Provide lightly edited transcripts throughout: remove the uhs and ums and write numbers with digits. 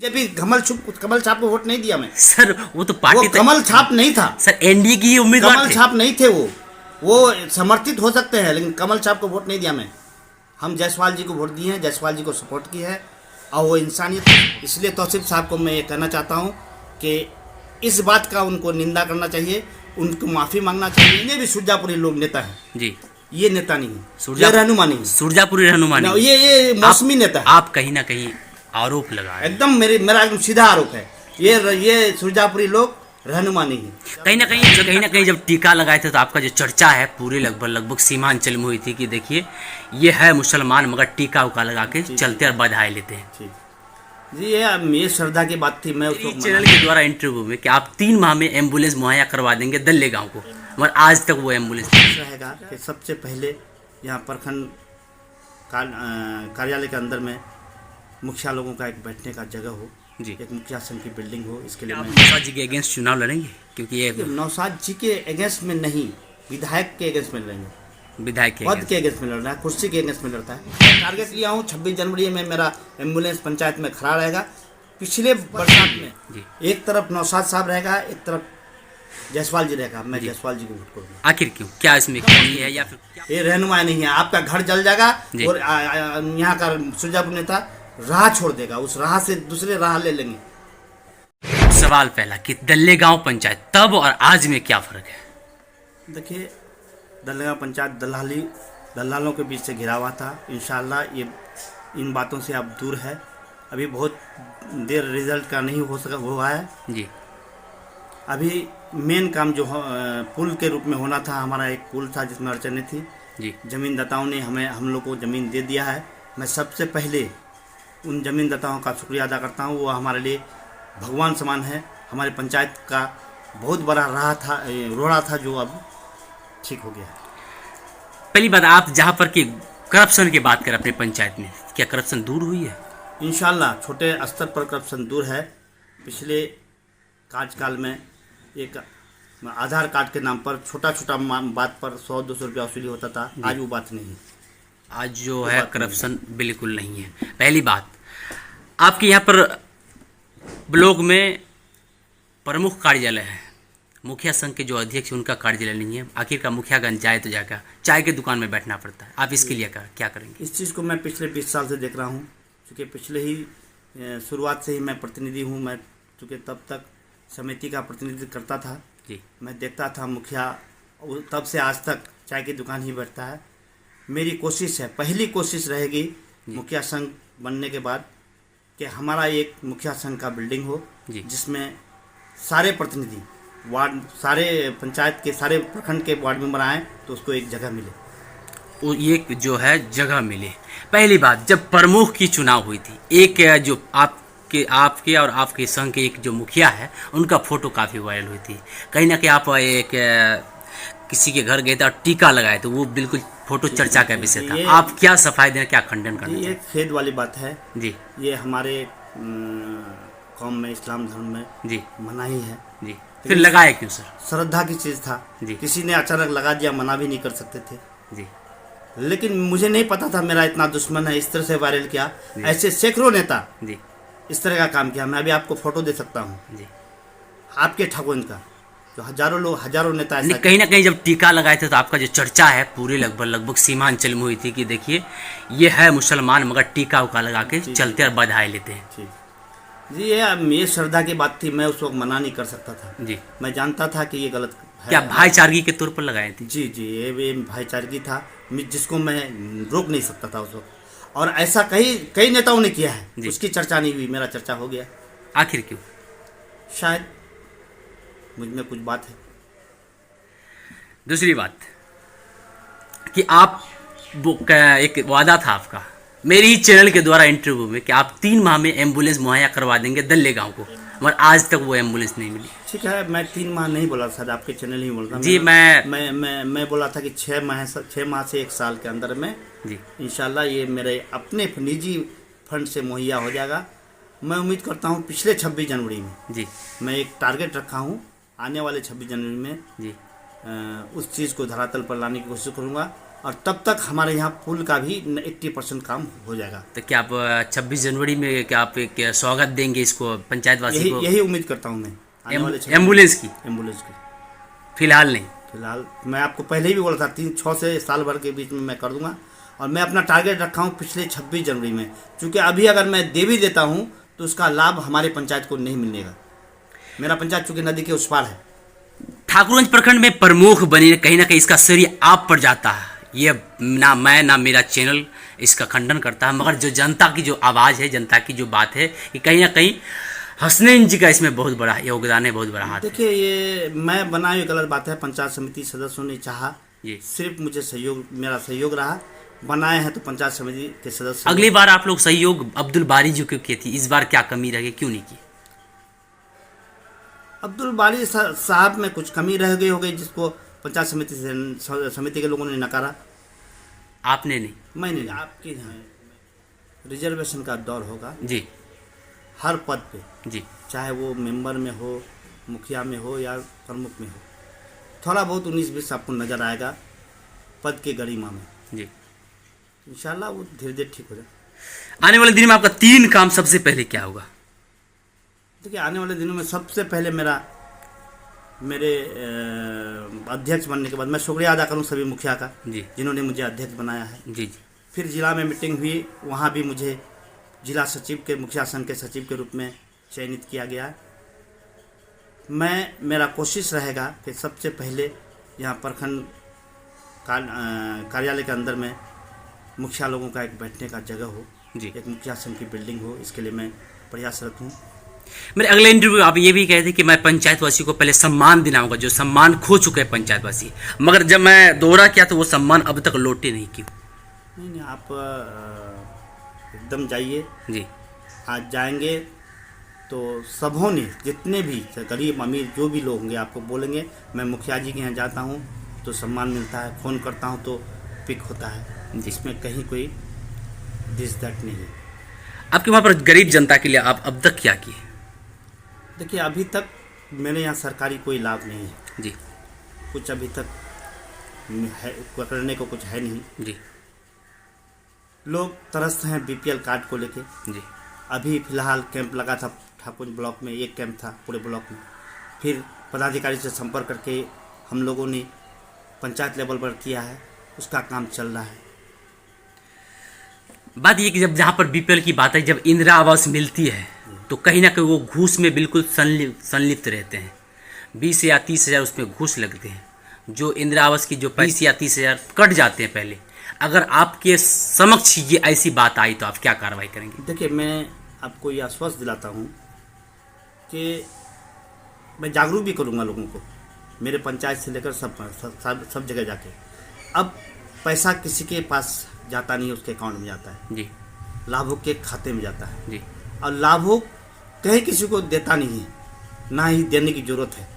BJP कमल छाप को vote नहीं दिया मैं। सर वो तो पार्टी वो कमल छाप नहीं था सर, एनडीए की उम्मीदवार कमल थे। छाप नहीं थे वो समर्थित हो सकते हैं, लेकिन कमल छाप को वोट नहीं दिया मैं। हम जायसवाल जी को वोट दिए हैं, जायसवाल जी को सपोर्ट की है और वो इंसानियत। इसलिए तौसीफ साहब को मैं ये कहना चाहता हूँ कि इस बात का उनको निंदा करना चाहिए, उनको माफ़ी मांगना चाहिए। इन्हें भी सुरजापुरी लोग नेता है जी, ये नेता नहीं है, ये रहनुमा नहीं है, सुरजापुरी रहनुमा नहीं, ये मौसमी नेता है। आप कहीं ना कहीं आरोप लगा रहे हैं। एकदम मेरा एकदम सीधा आरोप है, ये सुरजापुरी लोग रहनुमा नहीं है। कहीं ना कहीं जब टीका लगाए थे तो आपका जो चर्चा है पूरे लगभग सीमांचल में हुई थी कि देखिए ये है मुसलमान मगर टीका उका लगा के चलते और बधाई लेते हैं। जी ये श्रद्धा की बात थी। मैं उसको चैनल के द्वारा इंटरव्यू में कि आप 3 माह में एम्बुलेंस मुहैया करवा देंगे दल्ले गांव को, मगर आज तक वो एम्बुलेंस रहेगा कि सबसे पहले यहाँ प्रखंड कार्यालय के अंदर में मुखिया लोगों का एक बैठने का जगह हो जी, एक मुखिया संघ की बिल्डिंग हो। इसके लिए नौशाद जी के अगेंस्ट चुनाव लड़ेंगे, क्योंकि ये नौशाद जी के अगेंस्ट में नहीं, विधायक के अगेंस्ट में लड़ेंगे, विधायक के पद के अगेंस्ट में लड़ रहा है, कुर्सी के अगेंस्ट में लड़ता है। टारगेट लिया हूँ 26 जनवरी में मेरा एम्बुलेंस पंचायत में खड़ा रहेगा। पिछले बरसात में एक तरफ नौशाद साहब रहेगा, एक तरफ जायसवाल जी रहेगा। मैं जायसवाल जी को वोट करूँगा। आखिर क्यों, क्या इसमें कमी है या फिर ये रहनुमा नहीं है? आपका घर जल जाएगा और यहाँ का सुरजापुर नेता राह छोड़ देगा, उस राह से दूसरे राह ले लेंगे। सवाल पहला कि दल्ले गांव पंचायत तब और आज में क्या फर्क है? देखिए, दल्ले गांव पंचायत दलालों के बीच से घिरा हुआ था। इंशाल्लाह ये इन बातों से अब दूर है। अभी बहुत देर रिजल्ट का नहीं हुआ है जी। अभी मेन काम जो पुल के रूप में होना था, हमारा एक पुल था जिसमें अड़चनें थी जी। जमीनदाताओं ने हम लोग को ज़मीन दे दिया है। मैं सबसे पहले उन जमीनदाताओं का शुक्रिया अदा करता हूँ। वो हमारे लिए भगवान समान है। हमारे पंचायत का बहुत बड़ा रोड़ा था जो अब ठीक हो गया है। पहली बात, आप जहाँ पर कि करप्शन की बात करें अपने पंचायत में, क्या करप्शन दूर हुई है? इंशाल्लाह छोटे स्तर पर करप्शन दूर है। पिछले कार्यकाल में एक आधार कार्ड के नाम पर छोटा बात पर 100-200 रुपया वसूली होता था। आज वो बात नहीं है। आज जो है करप्शन बिल्कुल नहीं है। पहली बात, आपके यहाँ पर ब्लॉक में प्रमुख कार्यालय है, मुखिया संघ के जो अध्यक्ष उनका कार्यालय नहीं है। आखिरकार मुखियागंज जाए तो जाकर चाय के दुकान में बैठना पड़ता है। आप इसके लिए क्या करेंगे? इस चीज़ को मैं पिछले 20 साल से देख रहा हूँ, क्योंकि पिछले ही शुरुआत से ही मैं प्रतिनिधि हूँ। मैं चूँकि तब तक समिति का प्रतिनिधित्व करता था जी। मैं देखता था मुखिया तब से आज तक चाय की दुकान ही बैठता है। मेरी कोशिश है, पहली कोशिश रहेगी मुखिया संघ बनने के बाद कि हमारा एक मुखिया संघ का बिल्डिंग हो जिसमें सारे प्रतिनिधि वार्ड, सारे पंचायत के, सारे प्रखंड के वार्ड मेंबर आएँ तो उसको एक जगह मिले, वो एक जो है जगह मिले। पहली बात, जब प्रमुख की चुनाव हुई थी, एक जो आपके और आपके संघ के एक जो मुखिया है उनका फोटो काफ़ी वायरल हुई थी। कहीं ना कहीं आप एक किसी के घर गए थे और टीका लगाए थे, वो बिल्कुल फोटो चर्चा का विषय था। आप क्या सफाई देना, क्या खंडन करना? ये खेद वाली बात है जी। ये हमारे कौम में, इस्लाम धर्म में जी मनाही है जी। फिर लगाए क्यों सर? श्रद्धा की चीज़ था जी। किसी ने अचानक लगा दिया, मना भी नहीं कर सकते थे जी। लेकिन मुझे नहीं पता था मेरा इतना दुश्मन है, इस तरह से वायरल किया। ऐसे सैकड़ों नेता जी इस तरह का काम किया। मैं अभी आपको फोटो दे सकता हूँ जी, आपके ठगुन का, जो हजारों नेता ऐसा। कहीं ना कहीं जब टीका लगाए थे तो आपका जो चर्चा है पूरे लगभग सीमांचल में हुई थी कि देखिए ये है मुसलमान मगर टीका उका लगा के चलते और बधाई लेते हैं जी। ये श्रद्धा की बात थी, मैं उस वक्त मना नहीं कर सकता था जी। मैं जानता था कि ये गलत है। क्या भाईचारगी के तौर पर लगाए थे? जी जी, ये भाईचारगी था जिसको मैं रोक नहीं सकता था उस वक्त। और ऐसा कई नेताओं ने किया है, उसकी चर्चा नहीं हुई, मेरा चर्चा हो गया। आखिर क्यों? शायद मुझ में कुछ बात है। दूसरी बात कि आप एक वादा था आपका मेरे ही चैनल के द्वारा इंटरव्यू में कि आप 3 माह में एम्बुलेंस मुहैया करवा देंगे दल्ले गांव को, मगर आज तक वो एम्बुलेंस नहीं मिली। ठीक है, मैं 3 माह नहीं बोला, शायद आपके चैनल ही बोलता जी। मैं बोला था कि 6 माह से 1 साल के अंदर में जी इंशाल्लाह ये मेरे अपने निजी फंड से मुहैया हो जाएगा। मैं उम्मीद करता हूँ पिछले 26 जनवरी में जी मैं एक टारगेट रखा हूँ, आने वाले 26 जनवरी में जी उस चीज़ को धरातल पर लाने की कोशिश करूँगा। और तब तक हमारे यहाँ पुल का भी 80% काम हो जाएगा। तो क्या आप 26 जनवरी में क्या आप एक स्वागत देंगे इसको पंचायतवासी को? यही उम्मीद करता हूँ मैं आने वाले एम्बुलेंस की? एम्बुलेंस की फिलहाल नहीं। फिलहाल मैं आपको पहले ही भी बोला था 3-6 से साल भर के बीच में मैं कर दूंगा। और मैं अपना टारगेट रखा हूँ पिछले 26 जनवरी में, क्योंकि अभी अगर मैं दे भी देता हूँ तो उसका लाभ हमारे पंचायत को नहीं मिलेगा। मेरा पंचायत चूँकि नदी के उस पार है। ठाकुरगंज प्रखंड में प्रमुख बनी कहीं ना कहीं इसका श्रेय आप पर जाता है। ये ना मैं ना मेरा चैनल इसका खंडन करता है, मगर जो जनता की जो आवाज़ है, जनता की जो बात है, ये कहीं ना कहीं हसनैन जी का इसमें बहुत बड़ा योगदान है, बहुत बड़ा हाथ। देखिए ये मैं बना ये गलत बात है। पंचायत समिति सदस्यों ने चाहा, जी सिर्फ मुझे सहयोग, मेरा सहयोग रहा। बनाए हैं तो पंचायत समिति के सदस्य। अगली बार आप लोग सहयोग अब्दुल बारी जी को की थी, इस बार क्या कमी रह गई, क्यों नहीं की? अब्दुल बारी साहब में कुछ कमी रह गई हो गई, जिसको पंचायत समिति के लोगों ने नकारा। आपने नहीं? मैंने नहीं। आपके यहाँ रिजर्वेशन का दौर होगा जी, हर पद पे, जी, चाहे वो मेंबर में हो, मुखिया में हो या प्रमुख में हो। थोड़ा बहुत 19-20 आपको नज़र आएगा पद के गरिमा में। जी, इंशाल्लाह वो धीरे धीरे ठीक हो जाए। आने वाले दिन में आपका 3 काम सबसे पहले क्या होगा? देखिए आने वाले दिनों में सबसे पहले मेरे अध्यक्ष बनने के बाद मैं शुक्रिया अदा करूं सभी मुखिया का, जी, जिन्होंने मुझे अध्यक्ष बनाया है। जी, जी, फिर जिला में मीटिंग हुई, वहाँ भी मुझे जिला सचिव के, मुखिया संघ के सचिव के रूप में चयनित किया गया। मेरा कोशिश रहेगा कि सबसे पहले यहाँ प्रखंड कार्यालय के अंदर में मुखिया लोगों का एक बैठने का जगह हो, जी, एक मुखिया संघ की बिल्डिंग हो, इसके लिए मैं प्रयासरत हूँ। मेरे अगले इंटरव्यू आप ये भी कहे थे कि मैं पंचायतवासी को पहले सम्मान दिलाऊंगा, जो सम्मान खो चुके हैं पंचायतवासी, मगर जब मैं दौरा किया तो वो सम्मान अब तक लौटे नहीं। क्यों? नहीं, आप एकदम जाइए। जी, आज जाएंगे तो सबों ने, जितने भी गरीब अमीर जो भी लोग होंगे, आपको बोलेंगे मैं मुखिया जी के यहाँ जाता हूँ तो सम्मान मिलता है, फ़ोन करता हूँ तो पिक होता है, जिसमें कहीं कोई डिसदट नहीं है। आपके वहाँ पर गरीब जनता के लिए आप अब तक क्या किए? देखिए अभी तक मेरे यहाँ सरकारी कोई लाभ नहीं है जी, कुछ अभी तक है, करने को कुछ है नहीं। जी, लोग तरसते हैं बीपीएल कार्ड को लेके। जी, अभी फिलहाल कैंप लगा था ठाकुरगंज ब्लॉक में, एक कैंप था पूरे ब्लॉक में। फिर पदाधिकारी से संपर्क करके हम लोगों ने पंचायत लेवल पर किया है, उसका काम चल रहा है। बात ये कि जब जहाँ पर बीपीएल की बात है, जब इंदिरा आवास मिलती है तो कहीं ना कहीं वो घूस में बिल्कुल संलिप्त रहते हैं। 20 या 30 हज़ार उसमें घूस लगते हैं, जो इंदिरा आवास की जो 20 या 30 हज़ार कट जाते हैं पहले। अगर आपके समक्ष ये ऐसी बात आई तो आप क्या कार्रवाई करेंगे? देखिए मैं आपको ये आश्वासन दिलाता हूँ कि मैं जागरूक भी करूँगा लोगों को, मेरे पंचायत से लेकर सब जगह जाके। अब पैसा किसी के पास जाता नहीं है, उसके अकाउंट में जाता है जी, लाभुक के खाते में जाता है जी, और लाभुक कहीं किसी को देता नहीं है, ना ही देने की ज़रूरत है।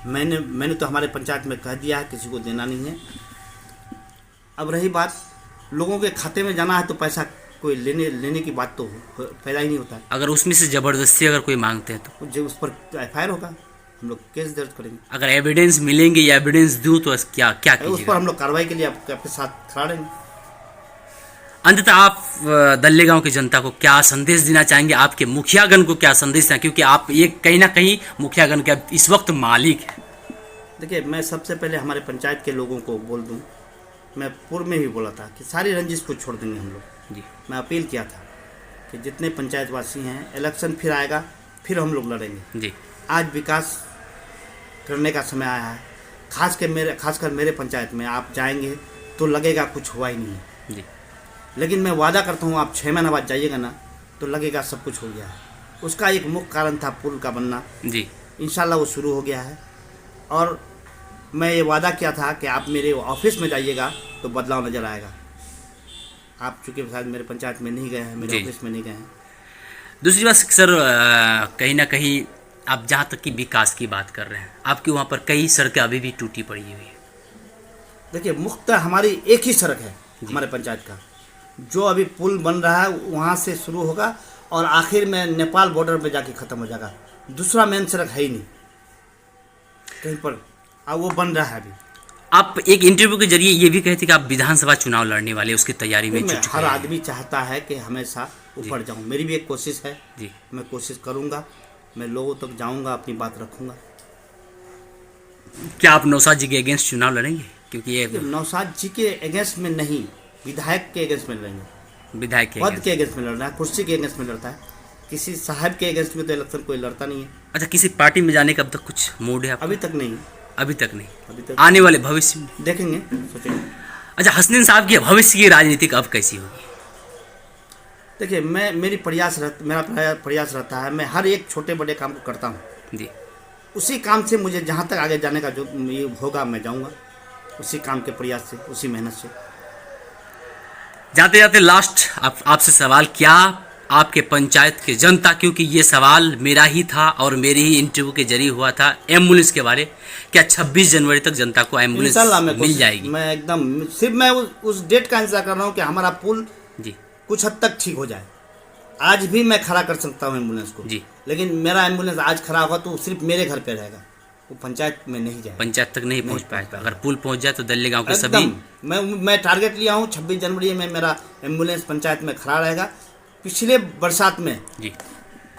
मैंने तो हमारे पंचायत में कह दिया है किसी को देना नहीं है। अब रही बात लोगों के खाते में जाना है तो पैसा कोई लेने की बात तो पैदा ही नहीं होता है। अगर उसमें से ज़बरदस्ती अगर कोई मांगते हैं तो जो उस पर FIR होगा, हम लोग केस दर्ज करेंगे। अगर एविडेंस मिलेंगे या एविडेंस दूं तो क्या क्या उस पर कीजिएगा? हम लोग कार्रवाई के लिए आपके साथ खड़ा रहेंगे। अंततः आप दल्ले गांव की जनता को क्या संदेश देना चाहेंगे? आपके मुखियागण को क्या संदेश देना, क्योंकि आप ये कहीं ना कहीं मुखियागण के इस वक्त मालिक हैं। देखिए मैं सबसे पहले हमारे पंचायत के लोगों को बोल दूं, मैं पूर्व में भी बोला था कि सारी रंजिश को छोड़ देंगे हम लोग। जी, मैं अपील किया था कि जितने पंचायतवासी हैं, इलेक्शन फिर आएगा, फिर हम लोग लड़ेंगे। जी, आज विकास करने का समय आया है। खासकर मेरे पंचायत में आप जाएंगे तो लगेगा कुछ हुआ ही नहीं है। जी, लेकिन मैं वादा करता हूँ आप 6 महीना बाद जाइएगा ना तो लगेगा सब कुछ हो गया है। उसका एक मुख्य कारण था पुल का बनना। जी, इंशाल्लाह वो शुरू हो गया है। और मैं ये वादा किया था कि आप मेरे ऑफिस में जाइएगा तो बदलाव नज़र आएगा। आप चूँकि शायद मेरे पंचायत में नहीं गए हैं, मेरे ऑफिस में नहीं गए हैं। दूसरी बात सर, कहीं ना कहीं आप जहाँ तक कि विकास की बात कर रहे हैं, आपके वहाँ पर कई सड़कें अभी भी टूटी पड़ी हुई है। देखिए मुख्य हमारी एक ही सड़क है हमारे पंचायत का, जो अभी पुल बन रहा है वहाँ से शुरू होगा और आखिर में नेपाल बॉर्डर पे जाके ख़त्म हो जाएगा। दूसरा मेन सड़क है ही नहीं कहीं पर, अब वो बन रहा है अभी। आप एक इंटरव्यू के जरिए ये भी कहते कि आप विधानसभा चुनाव लड़ने वाले, उसकी तैयारी में जुट चुके हर हैं। आदमी चाहता है कि हमेशा ऊपर जाऊं, मेरी भी एक कोशिश है जी। मैं कोशिश करूंगा, मैं लोगों तक जाऊंगा, अपनी बात रखूंगा। क्या आप नौशाद जी के अगेंस्ट चुनाव लड़ेंगे? क्योंकि ये नौशाद जी के अगेंस्ट में नहीं, विधायक के अगेंस्ट में लड़ेंगे। विधायक के पद against। के अगेंस्ट में लड़ना है, कुर्सी के अगेंस्ट में लड़ता है। किसी साहब के अगेंस्ट में तो इलेक्शन कोई लड़ता नहीं है। अच्छा, किसी पार्टी में जाने का अब तक कुछ मूड है आपका? अभी तक नहीं, अभी तक नहीं। अभी तक आने वाले भविष्य में देखेंगे, सोचेंगे। अच्छा, हसनैन साहब की भविष्य की राजनीतिक अब कैसी होगी? देखिए, मेरा प्रयास रहता है, मैं हर एक छोटे बड़े काम को करता हूँ। जी। उसी काम से मुझे जहाँ तक आगे जाने का जो ये होगा मैं जाऊँगा, उसी काम के प्रयास से, उसी मेहनत से। जाते जाते लास्ट आपसे सवाल, क्या आपके पंचायत के जनता, क्योंकि ये सवाल मेरा ही था और मेरे ही इंटरव्यू के जरिए हुआ था, एम्बुलेंस के बारे, क्या 26 जनवरी तक जनता को एम्बुलेंस मिल जाएगी? मैं एकदम सिर्फ मैं उस डेट का इंतजार कर रहा हूँ कि हमारा पुल जी कुछ हद तक ठीक हो जाए। आज भी मैं खड़ा कर सकता हूँ एम्बुलेंस को जी, लेकिन मेरा एम्बुलेंस आज खड़ा होगा तो सिर्फ मेरे घर पे रहेगा, वो पंचायत में नहीं जाएगा। पंचायत तक नहीं पहुंच पाएगा। अगर पुल पहुंच जाए तो दल्ले गांव के सभी। एकदम मैं टारगेट लिया हूँ 26 जनवरी में मेरा एम्बुलेंस पंचायत में खड़ा रहेगा। पिछले बरसात में जी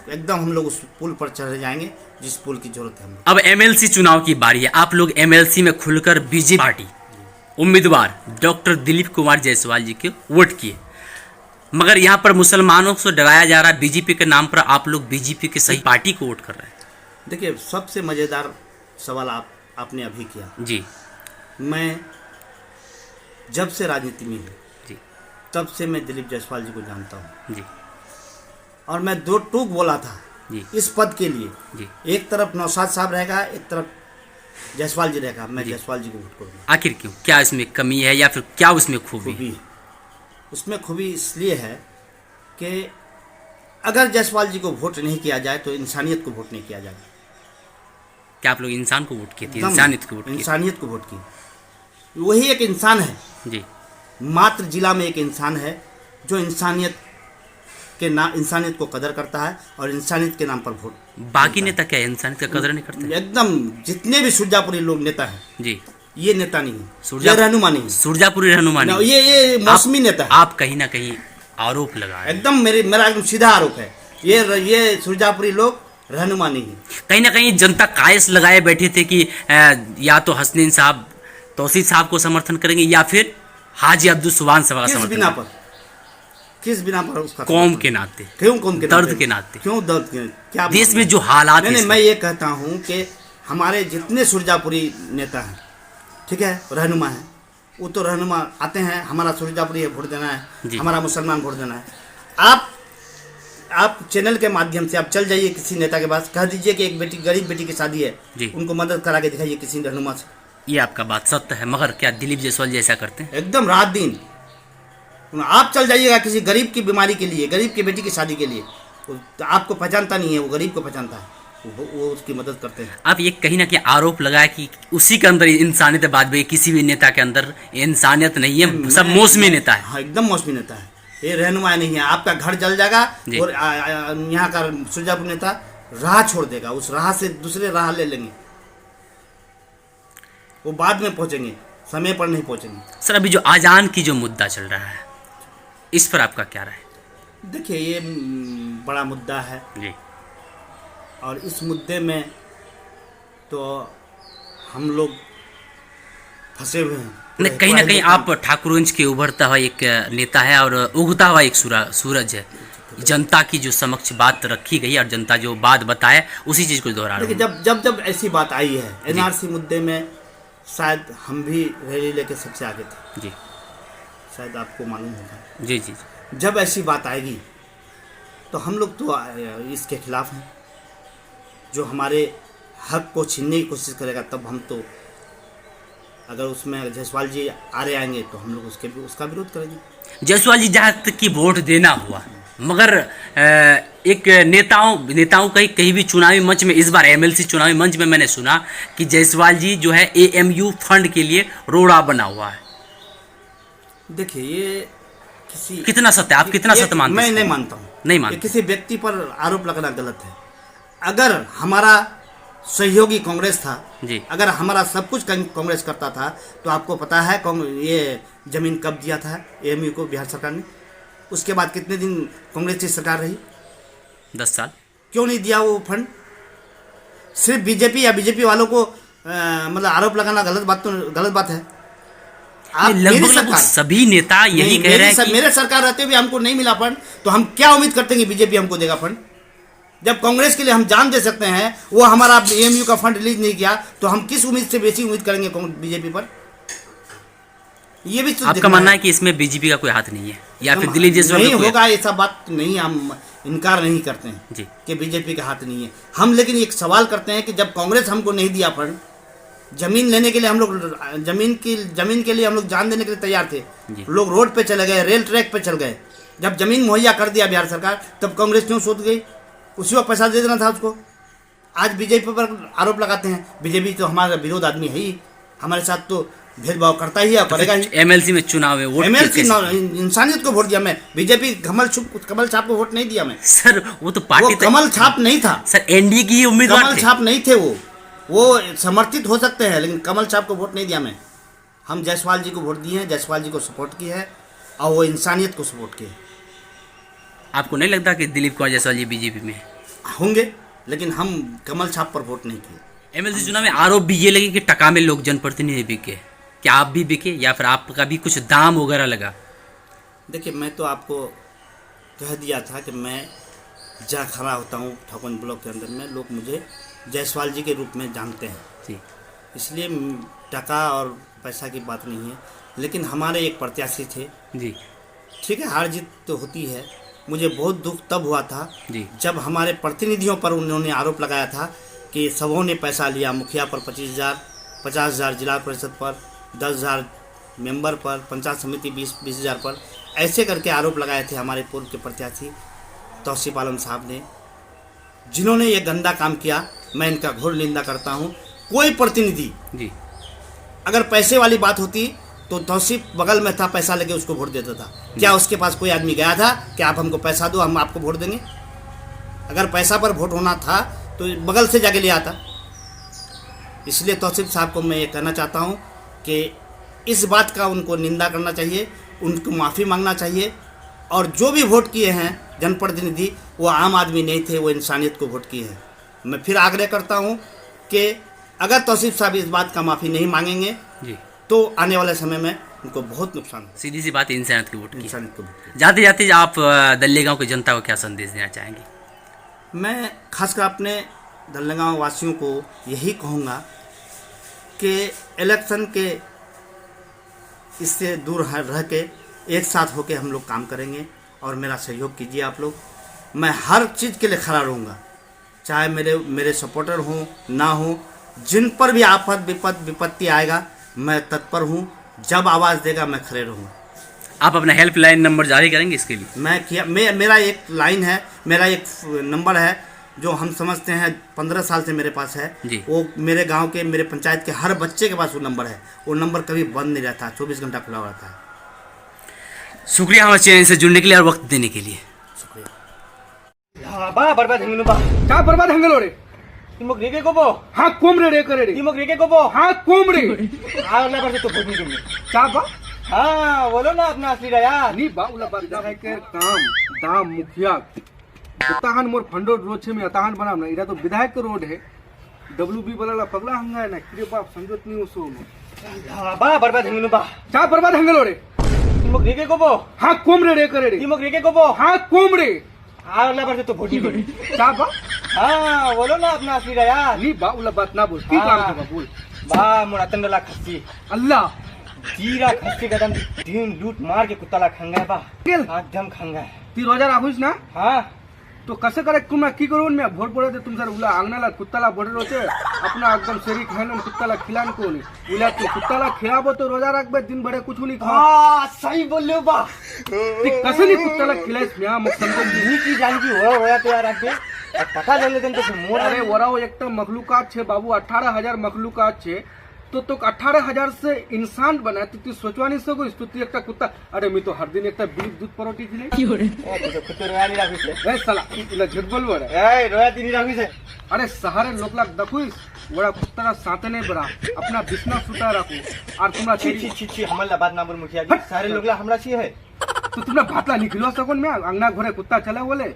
एकदम हम लोग उस पुल पर चढ़ जाएंगे जिस पुल की जरूरत है हमें। अब एमएलसी चुनाव की बारी है। आप लोग एमएलसी में खुलकर बीजेपी पार्टी उम्मीदवार डॉक्टर दिलीप कुमार जायसवाल जी के वोट किए, मगर यहाँ पर मुसलमानों से डराया जा रहा है बीजेपी के नाम पर। आप लोग बीजेपी के सही पार्टी को वोट कर रहे हैं। देखिए, सबसे मज़ेदार सवाल आपने अभी किया। जी। मैं जब से राजनीति में हूँ जी तब से मैं दिलीप जायसवाल जी को जानता हूँ जी और मैं दो टूक बोला था जी इस पद के लिए। जी। एक तरफ नौशाद साहब रहेगा, एक तरफ जायसवाल जी रहेगा। मैं जायसवाल जी को वोट करूँगा। आखिर क्यों? क्या इसमें कमी है या फिर क्या उसमें खूबी? खूबी उसमें खूबी इसलिए है कि अगर जायसवाल जी को वोट नहीं किया जाए तो इंसानियत को वोट नहीं किया जाएगा। क्या आप लोग इंसान को वोट किए थे? एकदम इंसानियत को वोट किए? इंसानियत को वोट की। वही एक इंसान है, जी। मात्र जिला में एक इंसान है जो इंसानियत को कदर करता है और इंसानियत के नाम पर वोट। बाकी नेता क्या इंसानियत का कदर नहीं करते? एकदम जितने भी सुरजापुरी लोग नेता हैं, जी। ये नेता नहीं है, ये रहनुमा नहीं है, सुरजापुरी रहनुमा नहीं, ये मौसमी नेता है। आप कहीं ना कहीं आरोप लगा रहे हैं। एकदम मेरा एकदम सीधा आरोप है, ये सुरजापुरी लोग रहनुमा नहीं है। कहीं ना कहीं जनता कायस लगाए बैठे थे कि या तो हसनैन साहब तौसीफ साहब को समर्थन करेंगे या फिर हाजी अब्दुल सुभान साहब का समर्थन। किस बिना पर उसका कौम के नाते, क्यों कौम के दर्द के नाते, क्यों दर्द के? क्या देश में जो हालात नहीं, मैं ये कहता हूँ कि हमारे जितने सुरजापुरी नेता हैं, ठीक है, रहनुमा हैं, वो तो रहनुमा आते हैं, हमारा सुरजापुरी है, वोट देना है, हमारा मुसलमान वोट देना है। आप चैनल के माध्यम से आप चल जाइए किसी नेता के पास, कह दीजिए कि एक गरीब बेटी की शादी है, उनको मदद करा के दिखाइए किसी रहनुमा से। ये आपका बात सत्य है, मगर क्या दिलीप जायसवाल जैसा करते हैं? एकदम रात दिन। आप चल जाइएगा किसी गरीब की बीमारी के लिए, गरीब की बेटी की शादी के लिए, आपको पहचानता नहीं है, वो गरीब को पहचानता है, वो उसकी मदद करते हैं। आप ये कहीं ना कहीं आरोप लगाया कि उसी के अंदर इंसानियत बात भी, किसी भी नेता के अंदर इंसानियत नहीं है, सब मौसमी नेता है। हाँ, एकदम मौसमी नेता है, ये रहनुमा नहीं है। आपका घर जल जाएगा और यहाँ का सुरजापुर नेता राह छोड़ देगा, उस राह से दूसरे राह ले लेंगे, वो बाद में पहुंचेंगे, समय पर नहीं पहुंचेंगे। सर, अभी जो आजान की जो मुद्दा चल रहा है, इस पर आपका क्या राय? देखिए, ये बड़ा मुद्दा है जी, और इस मुद्दे में तो हम लोग फंसे हुए हैं। नहीं, कहीं ना कहीं आप ठाकुरगंज के उभरता हुआ एक नेता है और उगता हुआ एक सूरज है। जनता की जो समक्ष बात रखी गई और जनता जो बात बताए उसी चीज़ को दोहरा रहा हूं। जब ऐसी बात आई है एनआरसी मुद्दे में, शायद हम भी रैली लेके सबसे आगे थे। जी, शायद आपको मालूम होगा। जी जी। जब ऐसी बात आएगी तो हम लोग तो इसके खिलाफ हैं। जो हमारे हक को छीनने की कोशिश करेगा, तब हम तो, अगर उसमें जायसवाल जी आरे आएंगे तो हम लोग उसका विरोध करेंगे। जायसवाल जी जहाँ तक की वोट देना हुआ, मगर एक नेताओं कहीं भी चुनावी मंच में, इस बार एमएलसी चुनावी मंच में मैंने सुना कि जायसवाल जी जो है एएमयू फंड के लिए रोड़ा बना हुआ है। देखिए, ये कितना सत्य, आप कितना सत्य मानते हैं? मैं नहीं मानता हूँ। नहीं मानता। किसी व्यक्ति पर आरोप लगाना गलत है। अगर हमारा सहयोगी कांग्रेस था जी। अगर हमारा सब कुछ कांग्रेस करता था तो आपको पता है ये जमीन कब दिया था एएमयू को बिहार सरकार ने? उसके बाद कितने दिन कांग्रेस की सरकार रही? 10 साल। क्यों नहीं दिया वो फंड? सिर्फ बीजेपी या बीजेपी वालों को मतलब आरोप लगाना गलत बात है। आप लगभग सभी नेता यही कह रहे हैं कि मेरे सरकार रहते हुए हमको नहीं मिला फंड, तो हम क्या उम्मीद करते हैं कि बीजेपी हमको देगा फंड? जब कांग्रेस के लिए हम जान दे सकते हैं, वो हमारा एएमयू का फंड रिलीज नहीं किया, तो हम किस उम्मीद से बेसी उम्मीद करेंगे बीजेपी पर? ये भी तो आपका मानना है कि इसमें बीजेपी का कोई हाथ नहीं है या फिर दिलीप जायसवाल नहीं होगा? ऐसा बात नहीं, हम इनकार नहीं करते हैं जी कि बीजेपी का हाथ नहीं है। हम लेकिन एक सवाल करते हैं कि जब कांग्रेस हमको नहीं दिया फंड, जमीन लेने के लिए हम लोग जमीन के लिए हम लोग जान देने के लिए तैयार थे, लोग रोड पे चले गए, रेल ट्रैक पे चल गए। जब जमीन मुहैया कर दिया बिहार सरकार, तब कांग्रेस क्यों सोच गई? उसी वक्त पैसा दे देना था उसको। आज बीजेपी पर आरोप लगाते हैं, बीजेपी तो हमारा विरोध आदमी है ही, हमारे साथ तो भेदभाव करता ही है, करेगा ही। एमएलसी में चुनाव है, वोट एमएलसी इंसानियत को वोट दिया मैं, बीजेपी कमल छाप को वोट नहीं दिया मैं। सर वो तो पार्टी कमल छाप नहीं था सर, एनडीए की उम्मीदवार कमल छाप नहीं थे, वो समर्थित हो सकते हैं, लेकिन कमल छाप को वोट नहीं दिया मैं। हम जायसवाल जी को वोट दिए हैं, जायसवाल जी को सपोर्ट किया है और वो इंसानियत को सपोर्ट किया है। आपको नहीं लगता कि दिलीप कुमार जायसवाल जी बीजेपी में होंगे, लेकिन हम कमल छाप पर वोट नहीं किए। एमएलसी चुनाव में आरोप भी ये लगे कि टका में लोग जनप्रतिनिधि बिके, क्या आप भी बिके या फिर आपका भी कुछ दाम वगैरह लगा? देखिए, मैं तो आपको कह दिया था कि मैं जहाँ खड़ा होता हूँ ठाकुर ब्लॉक के अंदर में, लोग मुझे जायसवाल जी के रूप में जानते हैं जी, इसलिए टका और पैसा की बात नहीं है। लेकिन हमारे एक प्रत्याशी थे जी, ठीक है, हार जीत तो होती है। मुझे बहुत दुख तब हुआ था जी, जब हमारे प्रतिनिधियों पर उन्होंने आरोप लगाया था कि सबों ने पैसा लिया, मुखिया पर 25,000, 50,000 जिला परिषद पर, 10,000 मेंबर पर, पंचायत समिति 20,000 पर, ऐसे करके आरोप लगाए थे हमारे पूर्व के प्रत्याशी तौसीफ आलम साहब ने, जिन्होंने ये गंदा काम किया। मैं इनका घोर निंदा करता हूँ। कोई प्रतिनिधि जी, अगर पैसे वाली बात होती तो तौसीफ बगल में था, पैसा लेके उसको वोट देता था। क्या उसके पास कोई आदमी गया था कि आप हमको पैसा दो, हम आपको वोट देंगे? अगर पैसा पर वोट होना था तो बगल से जाके ले आता। इसलिए तौसीफ साहब को मैं ये कहना चाहता हूँ कि इस बात का उनको निंदा करना चाहिए, उनको माफ़ी मांगना चाहिए। और जो भी वोट किए हैं जनप्रतिनिधि, वो आम आदमी नहीं थे, वो इंसानियत को वोट किए हैं। मैं फिर आग्रह करता हूँ कि अगर तौसीफ साहब इस बात का माफ़ी नहीं मांगेंगे जी, तो आने वाले समय में उनको बहुत नुकसान होगा। सीधी सी बात, इंसानियत की वोट की। इंसानियत को वोट जाते जाते आप दल्लेगांव की जनता को क्या संदेश देना चाहेंगे? मैं खासकर अपने दल्लेगांव वासियों को यही कहूँगा कि इलेक्शन के इससे दूर रह के एक साथ होके हम लोग काम करेंगे और मेरा सहयोग कीजिए आप लोग। मैं हर चीज़ के लिए खड़ा रहूँगा, चाहे मेरे सपोर्टर हों ना हो, जिन पर भी आफत विपत्ति आएगा मैं तत्पर हूँ। जब आवाज़ देगा मैं खड़े रहूँगा। आप अपना हेल्पलाइन नंबर जारी करेंगे इसके लिए? मेरा एक लाइन है, मेरा एक नंबर है जो हम समझते हैं 15 साल से मेरे पास है जी। वो मेरे गांव के, मेरे पंचायत के हर बच्चे के पास वो नंबर है। वो नंबर कभी बंद नहीं रहता, 24 घंटा खुला रहता है। शुक्रिया हमारे चैनल से जुड़ने के लिए और वक्त देने के लिए। शुक्रिया। बा बर्बाद हंगलो बा का बर्बाद हंगलो रे तिमक रेगे कोबो हाँ कोमरे रे करे रे तिमक रेगे कोबो हाँ कोमरे अगला बार से तो भूल नहीं का बा हाँ बोलो ना अपना असली यार नी बा उला बात है के काम दाम मुखिया बताहन मोर फंडो रोड छे में अताहन बनाम ना इरा तो विधायक के रोड है डब्ल्यूबी वाला पगला हंगा है ना किरे बाप समझत नहीं उसो बा बर्बाद हंगलो बा का बर्बाद हंगलो रे तिमक रेगे कोबो हाँ कोमरे रे करे रे तिमक रेगे कोबो हाँ कोमरे अगला बार से तो भूल नहीं का बा हाँ बोलो ना अपना असली यार नी बा उला बात ना बोल की काम था बोल बा मोरा तंडला खस्सी अल्लाह जीरा खस्सी कदम दिन लूट मार के कुत्ताला खंगा बा गेल एकदम खंगा ती रोजा राखुस ना हाँ तो कसे करे तुम की करो मैं भोट पड़े तुम सर उला आंगनाला कुत्ताला बोले रोचे अपना एकदम शरीर खाने कुत्ताला खिलान को नहीं उला तू कुत्ताला खिलाबो तो रोजा रखबे दिन भरे कुछ नहीं खा सही बोल बा कसे नहीं कुत्ताला खिलाइस मैं मक्सद को नहीं की जान की होया तो यार आगे पता चल लेते तो मोर अरे वराव एक मखलूकात छे बाबू 18,000 मखलूकात छे तो 18,000 से इंसान बना तो तू सोचवा नहीं सको स्तुति एक कुत्ता अरे मैं तो हर दिन एक बीफ दूध परोटी खिले तो कुत्ते रोया नहीं राखी से ए साला इला झूठ बोलबो रे ए रोया नहीं राखी से अरे शहरे लोकला दखुइस ওরা কুত্তারা সাথে নেই বড়া अपना बिस्ना सुता रखो और तुमरा छी छी छी छी हमारा बात ना बोल मुखिया जी सारे लोग ला हमला छी है तो तुमरा भातला निकलो सकन में अंगना घरे कुत्ता चले बोले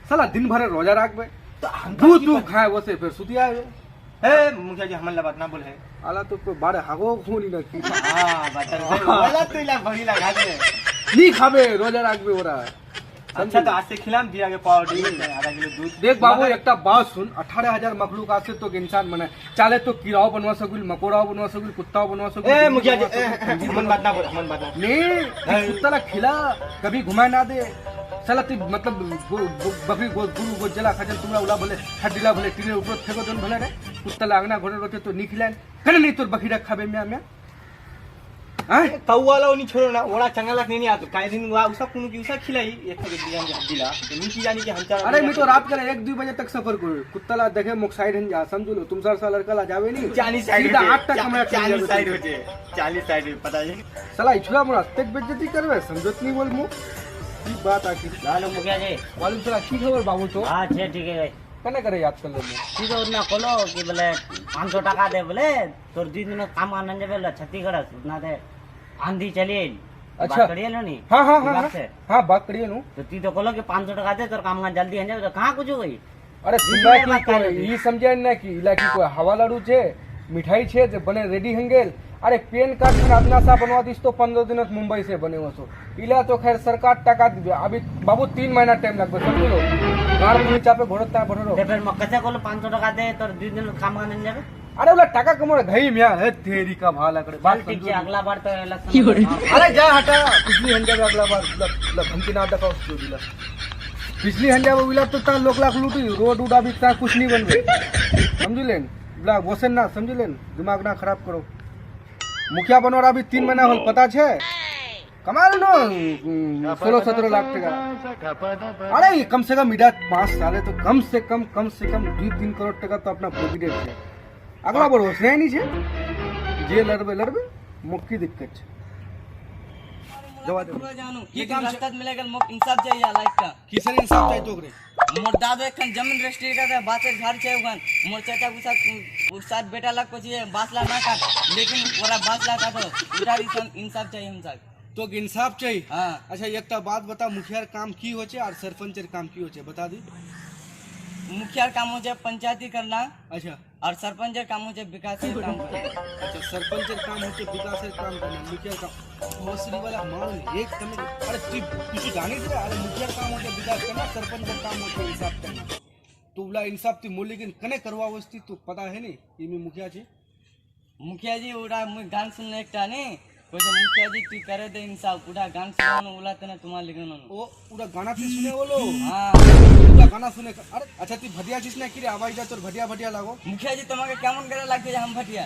साला दिन भर रोजा रखबे तो हम दूध तू खाए वसे फिर सुतिया ए मुखिया जी हमारा बात ना बोल है आला तो को बारे हागो खूनी न की हां बता वाला तो इला बड़ी लगा दे नी खाबे रोजा रखबे ओरा अच्छा तो आज से खिलाम दिया के पाउडर आधा किलो दूध देख बाबू एकटा बात सुन 18,000 मखलूक से तो इंसान बने चाले तो कीड़ाओ बनवा सकुल मकोड़ाओ बनवा सकुल कुत्ताओ बनवा सकुल ए मुखिया जी मन बात ना बोल मन बात ना नहीं कुत्ता खिला कभी घुमा ना दे साला ती मतलब बकरी गुरु गोजला खजल तुमरा उला भले हड्डीला भले टीने ऊपर फेको जन भले रे कुत्ता लागना घोड़े रोते तो निखिलान कने नहीं तोर बकरी खाबे में हां ताऊ वाला उनी छोड़ो ना ओला चंगला नहीं आतो काय दिन वा उसा कुनु की उसा खिलाई एक के दिया दिला तो नी की जानी के हम अरे मैं तो रात करे 1-2 बजे तक सफर करू कुत्ताला देखे मुख साइड हन जा समझ लो तुम सारा लड़का ला जावे नहीं 40 साइड सीधा 8 तक हमरा 40 साइड होते 40 साइड पता है साला इछड़ा मोरा तक बेइज्जती करबे समझत नहीं बोल मु की बात आखिर लालो मुखिया जी वालुम साला की खबर बाबू तो हाँ छे ठीक है कने करे याद कर ले ठीक है उतना खोलो कि बोले 500 टका दे बोले तोर 2 दिन काम आनंद जे बोले छत्तीसगढ़ उतना दे आंधी चली अच्छा। बात करिए लो नी हां हां बात हां से। हां बात करिए नु तो ती तो खोलो कि 500 टका दे तोर काम जल्दी हन जाए तो कहां कुछ गई अरे तुमरा की कोई ई समझे ना कि इलाकी कोई हवा लाडू छे मिठाई छे जे बने रेडी हंगेल अरे पेन कार्ड में अपना सा बनवा दिस तो 15 दिन मुंबई से बने वसो इला तो खैर सरकार टका दिबे अभी बाबू 3 महीना टाइम लगबे समझ लो गाड़ नीचा पे घोड़ता बढ़ो तो फिर मैं कैसे खोलो 500 टका दे तोर 2 दिन काम आनंद जाए अरे ओला टका कमोड़ घई में है तेरी का भाला करे बात ठीक समझो है अगला बार तो इलेक्शन अरे जा हटा पिछली हंजा अगला बार धमकी ना दका उसको दिला पिछली हंजा वो विला तो ता लोक लाख लूटी रोड उड़ा भी ता कुछ नहीं बनबे समझ लेन ब्ला वसन ना समझ लेन दिमाग ना खराब करो मुखिया बनोरा अभी 3 महीना होल पता छे कमाल नो 16-17 लाख टका अरे ये कम से कम मिडा 5 साल है तो कम से कम 2-3 करोड़ टका तो अपना प्रोविडेंट है अगला बार होश नहीं छे जे लड़बे मुक्की दिक्कत छे जवा दे ये काम रास्ता मिलेगा मोक इंसाफ चाहिए लाइफ का किसन इंसाफ चाहिए तोकरे मोर दादो एकन जमीन रजिस्ट्री का बातेर घर छे उगन मोर चाचा उस साथ बेटा लग को चाहिए 5 लाख ना काट लेकिन ओरा 5 लाख काटो उधारी इंसाफ चाहिए हम सब तो इंसाफ चाहिए हां अच्छा एकटा बात बता मुखियार काम की होचे और सरपंचर काम की होचे बता दी मुखिया काम हो जाए पंचायती करना अच्छा और सरपंच काम हो जाए विकास काम करना अच्छा सरपंचर काम होचे विकासेर काम करना मुखियार काम भोसरी वाला मान एक तमे अरे तू कुछ जानी रे अरे मुखियार काम होचे विकास करना सरपंचर काम होचे इंसाफ करना तो उला इंसाफ ती मोल लेकिन कने करवा वस्ती तो पता है नहीं ई में मुखिया छे मुखिया जी उड़ा मुझ गान सुनने एकटा ने कोई मुखिया जी तू करे दे इंसाफ उड़ा गान सुनो उला तने तुम्हारे लिखन ओ पूरा गाना ती सुने बोलो हां पूरा गाना सुने अरे अच्छा ती भटिया जिसने की रे आवाज जा तोर भटिया लागो मुखिया जी तुम्हारे केमन करे लगते हम भटिया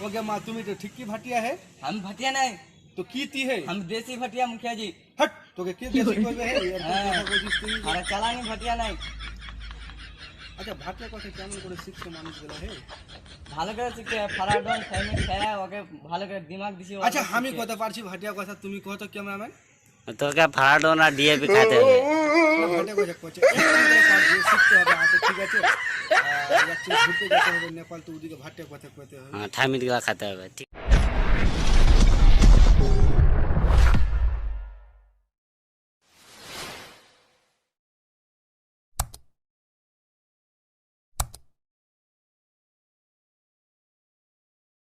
ओके मां तुमी तो ठीक की भटिया है हम भटिया नहीं तो की ती है हम देसी भटिया मुखिया जी हट तो के देसी कोई है यार अरे चला नहीं भटिया नहीं अच्छा भाटिया কথা কেমন করে শিখছে মানুষগুলো হে ভালো করে শিখে ফরাডন ফ্যামিলি খেলা ওকে ভালো করে দিমাগ দিছি আচ্ছা আমি কথা পারছি ভাটিয়া কথা তুমি কত ক্যামেরাম্যান तो क्या फराडोना डीएपी खाते हैं ভাটিয়া কথা কোচে শিখতে হবে আচ্ছা ঠিক আছে ঘুরতে যেতে হবে নেপাল তো ওদিকে ভাটিয়া কথা কইতে হবে हाँ ठामित गिला खाते हैं